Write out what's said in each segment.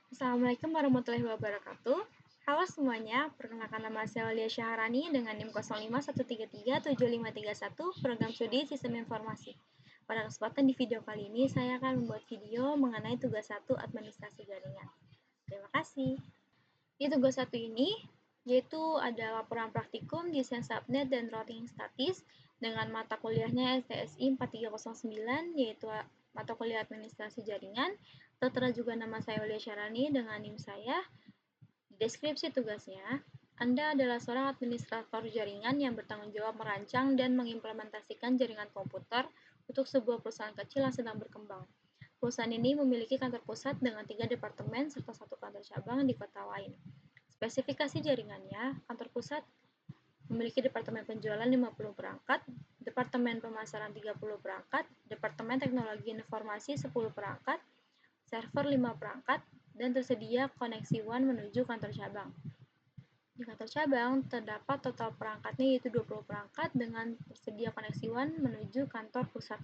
Assalamualaikum warahmatullahi wabarakatuh. Halo semuanya, perkenalkan nama saya Aulia Syaharani dengan NIM 0513337531 Program Studi Sistem Informasi. Pada kesempatan di video kali ini, saya akan membuat video mengenai tugas 1 administrasi jaringan. Terima kasih. Di tugas 1 ini, yaitu ada laporan praktikum desain subnet dan routing statis dengan mata kuliahnya STSI 4309, yaitu mata kuliah administrasi jaringan. Tertera juga nama saya Aulia Syarani dengan NIM saya. Di deskripsi tugasnya, Anda adalah seorang administrator jaringan yang bertanggung jawab merancang dan mengimplementasikan jaringan komputer untuk sebuah perusahaan kecil yang sedang berkembang. Perusahaan ini memiliki kantor pusat dengan 3 departemen serta 1 kantor cabang di kota lain. Spesifikasi jaringannya, kantor pusat memiliki departemen penjualan 50 perangkat, departemen pemasaran 30 perangkat, departemen teknologi informasi 10 perangkat, server 5 perangkat, dan tersedia koneksi WAN menuju kantor cabang. Di kantor cabang, terdapat total perangkatnya yaitu 20 perangkat dengan tersedia koneksi WAN menuju kantor pusat.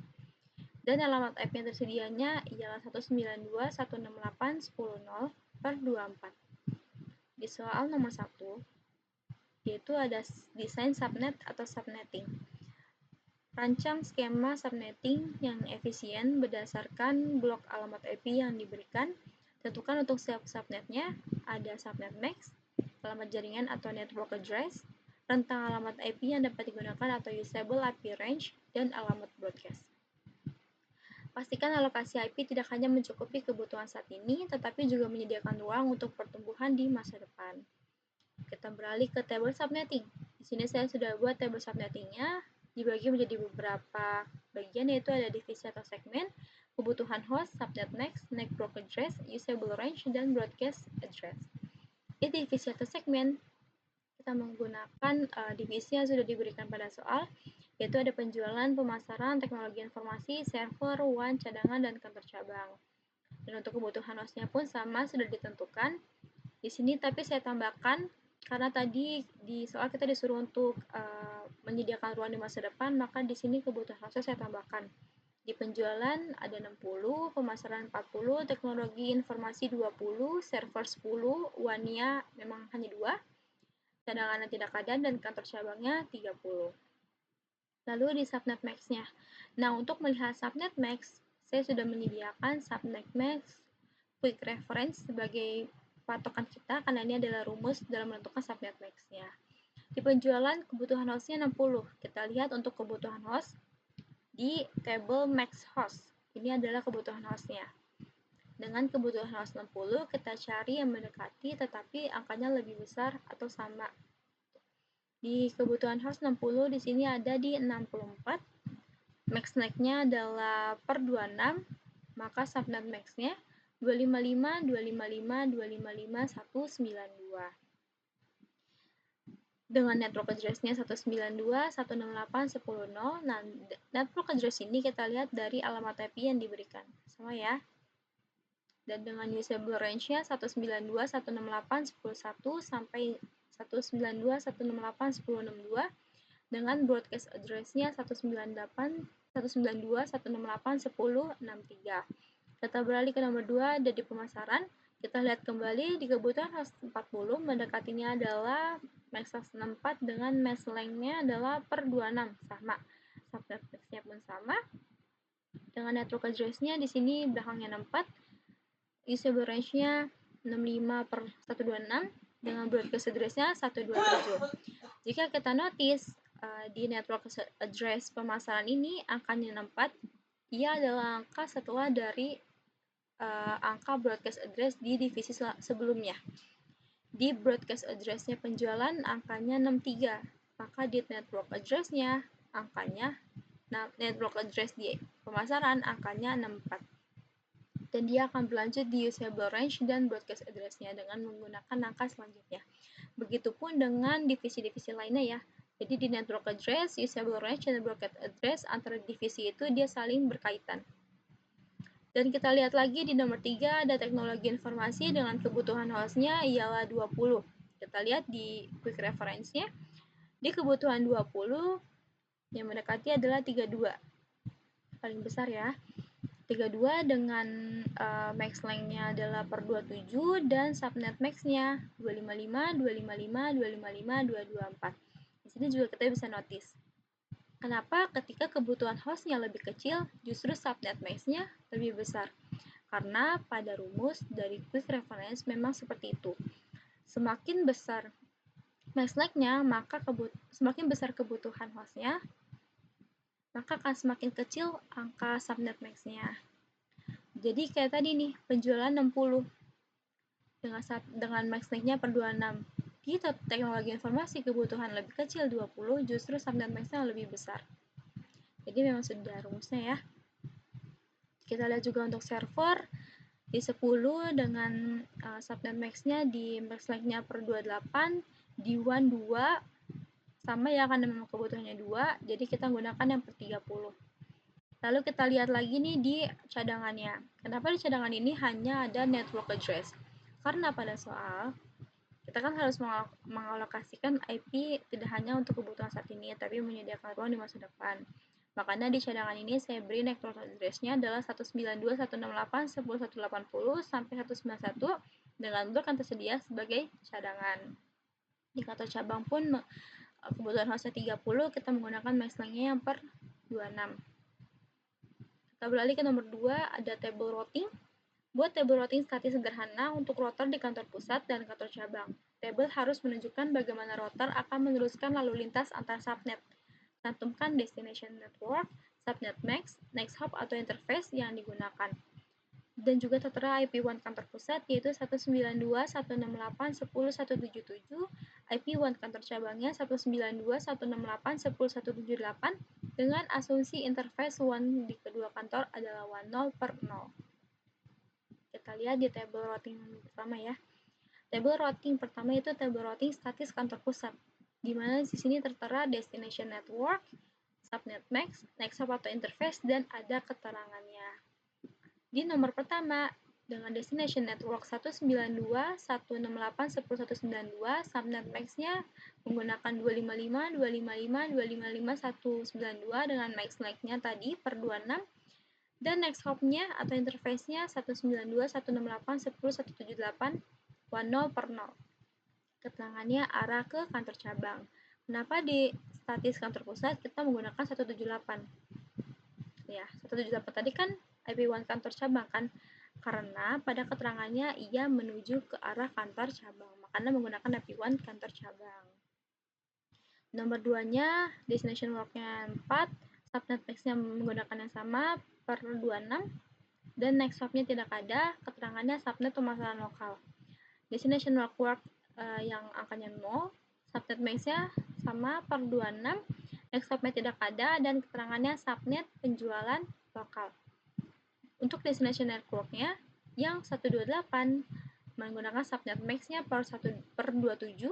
Dan alamat IP yang tersedianya ialah 192.168.10.24. Di soal nomor 1, yaitu ada desain subnet atau subnetting. Rancang skema subnetting yang efisien berdasarkan blok alamat IP yang diberikan. Tentukan untuk setiap subnetnya ada subnet max, alamat jaringan atau network address, rentang alamat IP yang dapat digunakan atau usable IP range, dan alamat broadcast. Pastikan alokasi IP tidak hanya mencukupi kebutuhan saat ini, tetapi juga menyediakan ruang untuk pertumbuhan di masa depan. Kita beralih ke table subnetting. Di sini saya sudah buat table subnettingnya, dibagi menjadi beberapa bagian, yaitu ada divisi atau segmen, kebutuhan host, subnet max, network address, usable range, dan broadcast address. Di divisi atau segmen, kita menggunakan divisi yang sudah diberikan pada soal, yaitu ada penjualan, pemasaran, teknologi informasi, server, WAN, cadangan, dan kantor cabang. Dan untuk kebutuhan hostnya pun sama, sudah ditentukan. Di sini tapi saya tambahkan, karena tadi di soal kita disuruh untuk menyediakan ruang di masa depan, maka di sini kebutuhan hostnya saya tambahkan. Di penjualan ada 60, pemasaran 40, teknologi informasi 20, server 10, WAN-nya memang hanya 2, cadangan tidak ada, dan kantor cabangnya 30. Lalu di subnet max-nya. Nah, untuk melihat subnet max, saya sudah menyediakan subnet max quick reference sebagai patokan kita karena ini adalah rumus dalam menentukan subnet max-nya. Di penjualan, kebutuhan hostnya 60. Kita lihat untuk kebutuhan host di table max host. Ini adalah kebutuhan hostnya. Dengan kebutuhan host 60, kita cari yang mendekati tetapi angkanya lebih besar atau sama. Di kebutuhan host 60, di sini ada di 64. Max neck-nya adalah per 26, maka subnet max-nya 255, 255, 255, 192. Dengan network address-nya 192.168.10.0. Nah, network address ini kita lihat dari alamat IP yang diberikan. Sama ya. Dan dengan usable range-nya 192.168.10.1 sampai 192.168.10.62 dengan broadcast address-nya 192.168.10.63. Kita beralih ke nomor 2, ada di pemasaran. Kita lihat kembali di kebutuhan host 40, mendekatinya adalah max host 64 dengan max length-nya adalah per 26, sama. Subnet max-nya pun sama. Dengan network address-nya di sini belakangnya 64, usable range-nya 65 per 126, dengan broadcast address-nya 127. Jika kita notice di network address pemasaran ini angkanya 64, ia adalah angka setelah dari angka broadcast address di divisi sebelumnya. Di broadcast address-nya penjualan angkanya 63, maka di network address-nya angkanya, network address di pemasaran angkanya 64. Dan dia akan berlanjut di usable range dan broadcast address-nya dengan menggunakan angka selanjutnya. Begitupun dengan divisi-divisi lainnya ya. Jadi di network address, usable range, dan broadcast address antara divisi itu dia saling berkaitan. Dan kita lihat lagi di nomor 3 ada teknologi informasi dengan kebutuhan hostnya ialah 20. Kita lihat di quick reference-nya. Di kebutuhan 20 yang mendekati adalah 32. Paling besar ya. 32 dengan max length-nya adalah per 27 dan subnet max-nya 255, 255, 255, 224. Di sini juga kita bisa notice. Kenapa ketika kebutuhan hostnya lebih kecil, justru subnet max-nya lebih besar? Karena pada rumus dari quick reference memang seperti itu. Semakin besar max length-nya, maka semakin besar kebutuhan hostnya, maka akan semakin kecil angka subnet max-nya. Jadi kayak tadi nih, penjualan 60 dengan max length-nya per 26. Di teknologi informasi kebutuhan lebih kecil 20, justru subnet max-nya lebih besar. Jadi memang sudah rumusnya ya. Kita lihat juga untuk server di 10 dengan subnet max-nya di max length-nya per 28, di WAN 2 sama ya karena memang kebutuhannya 2, jadi kita gunakan yang per 30. Lalu kita lihat lagi nih di cadangannya. Kenapa di cadangan ini hanya ada network address? Karena pada soal, kita kan harus mengalokasikan IP tidak hanya untuk kebutuhan saat ini, tapi menyediakan ruang di masa depan. Makanya di cadangan ini saya beri network address-nya adalah 192.168.10.180 sampai 191 dengan blok yang tersedia sebagai cadangan. Di kantor cabang pun kebutuhan hostnya 30, kita menggunakan max length-nya yang per 26. Kita beralih ke nomor 2, ada table routing. Buat table routing statis sederhana untuk router di kantor pusat dan kantor cabang. Table harus menunjukkan bagaimana router akan meneruskan lalu lintas antar subnet. Cantumkan destination network, subnet max, next hop atau interface yang digunakan. Dan juga tertera IP1 kantor pusat yaitu 192.168.10.177, IP1 kantor cabangnya 192.168.10.178 dengan asumsi interface WAN di kedua kantor adalah WAN 0 per 0. Kita lihat di table routing pertama ya. Table routing pertama itu table routing statis kantor pusat, di mana di sini tertera destination network, subnet max, next hop atau interface, dan ada keterangannya. Di nomor pertama, dengan destination network 192.168.10.192, subnet max-nya menggunakan 255, 255, 255, 192 dengan max length-nya tadi per 26, dan next hop-nya atau interface-nya 192.168.10.178 10 per 0. Keterangannya arah ke kantor cabang. Kenapa di statis kantor pusat kita menggunakan 178? Ya, 178 tadi kan IP1 kantor cabang kan? Karena pada keterangannya ia menuju ke arah kantor cabang, makanya menggunakan IP1 kantor cabang. Nomor 2-nya, destination work-nya 4, subnet max-nya menggunakan yang sama per 26, dan next hop-nya tidak ada, keterangannya subnet pemasaran lokal. Destination work yang angkanya 0, subnet max-nya sama per 26, next hop-nya tidak ada, dan keterangannya subnet penjualan lokal. Untuk destination network-nya yang 128 menggunakan subnet max-nya per 27,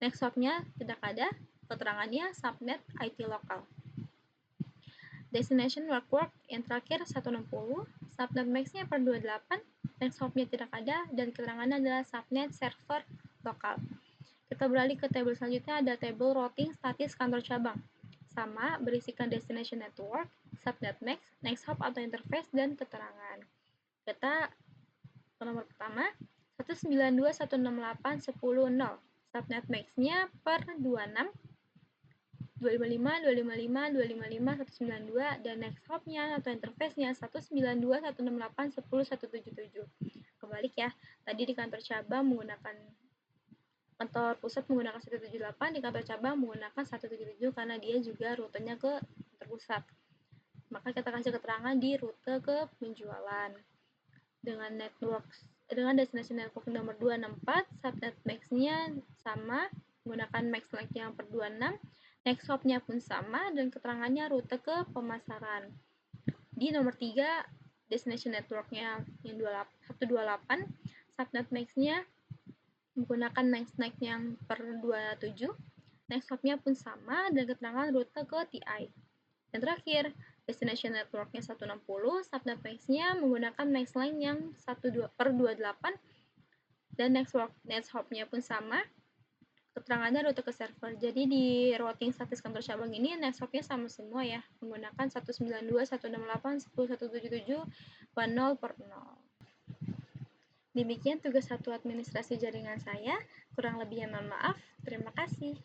next hop-nya tidak ada, keterangannya subnet IT lokal. Destination work yang terakhir 160, subnet max-nya per 28, next hop-nya tidak ada, dan keterangannya adalah subnet server lokal. Kita beralih ke table selanjutnya, ada table routing statis kantor cabang. Sama, berisikan destination network, subnet max, next hop atau interface, dan keterangan. Kita ke nomor pertama, 192.168.10.0. Subnet max-nya per 26, 255, 255, 255, 192, dan next hop-nya atau interface-nya 192.168.10.177. Kebalik ya, tadi di kantor cabang menggunakan kantor pusat menggunakan 178, di kantor cabang menggunakan 177 karena dia juga rutenya ke kantor pusat. Maka kita kasih keterangan di rute ke penjualan. Dengan destination network nomor 264, subnet max-nya sama, menggunakan max length yang per 26, next hop-nya pun sama, dan keterangannya rute ke pemasaran. Di nomor 3, destination network-nya yang 128, subnet max-nya menggunakan max length yang per 27, next hop-nya pun sama, dan keterangan rute ke TI. Dan terakhir, destination network-nya 160, subnet max-nya menggunakan max length yang 1 per 28, dan next hop-nya pun sama, keterangannya rute ke server. Jadi di routing status kantor cabang ini networknya sama semua ya, menggunakan 192.168.177.10 per 0. Demikian tugas satu administrasi jaringan saya, kurang lebihnya mohon maaf. Terima kasih.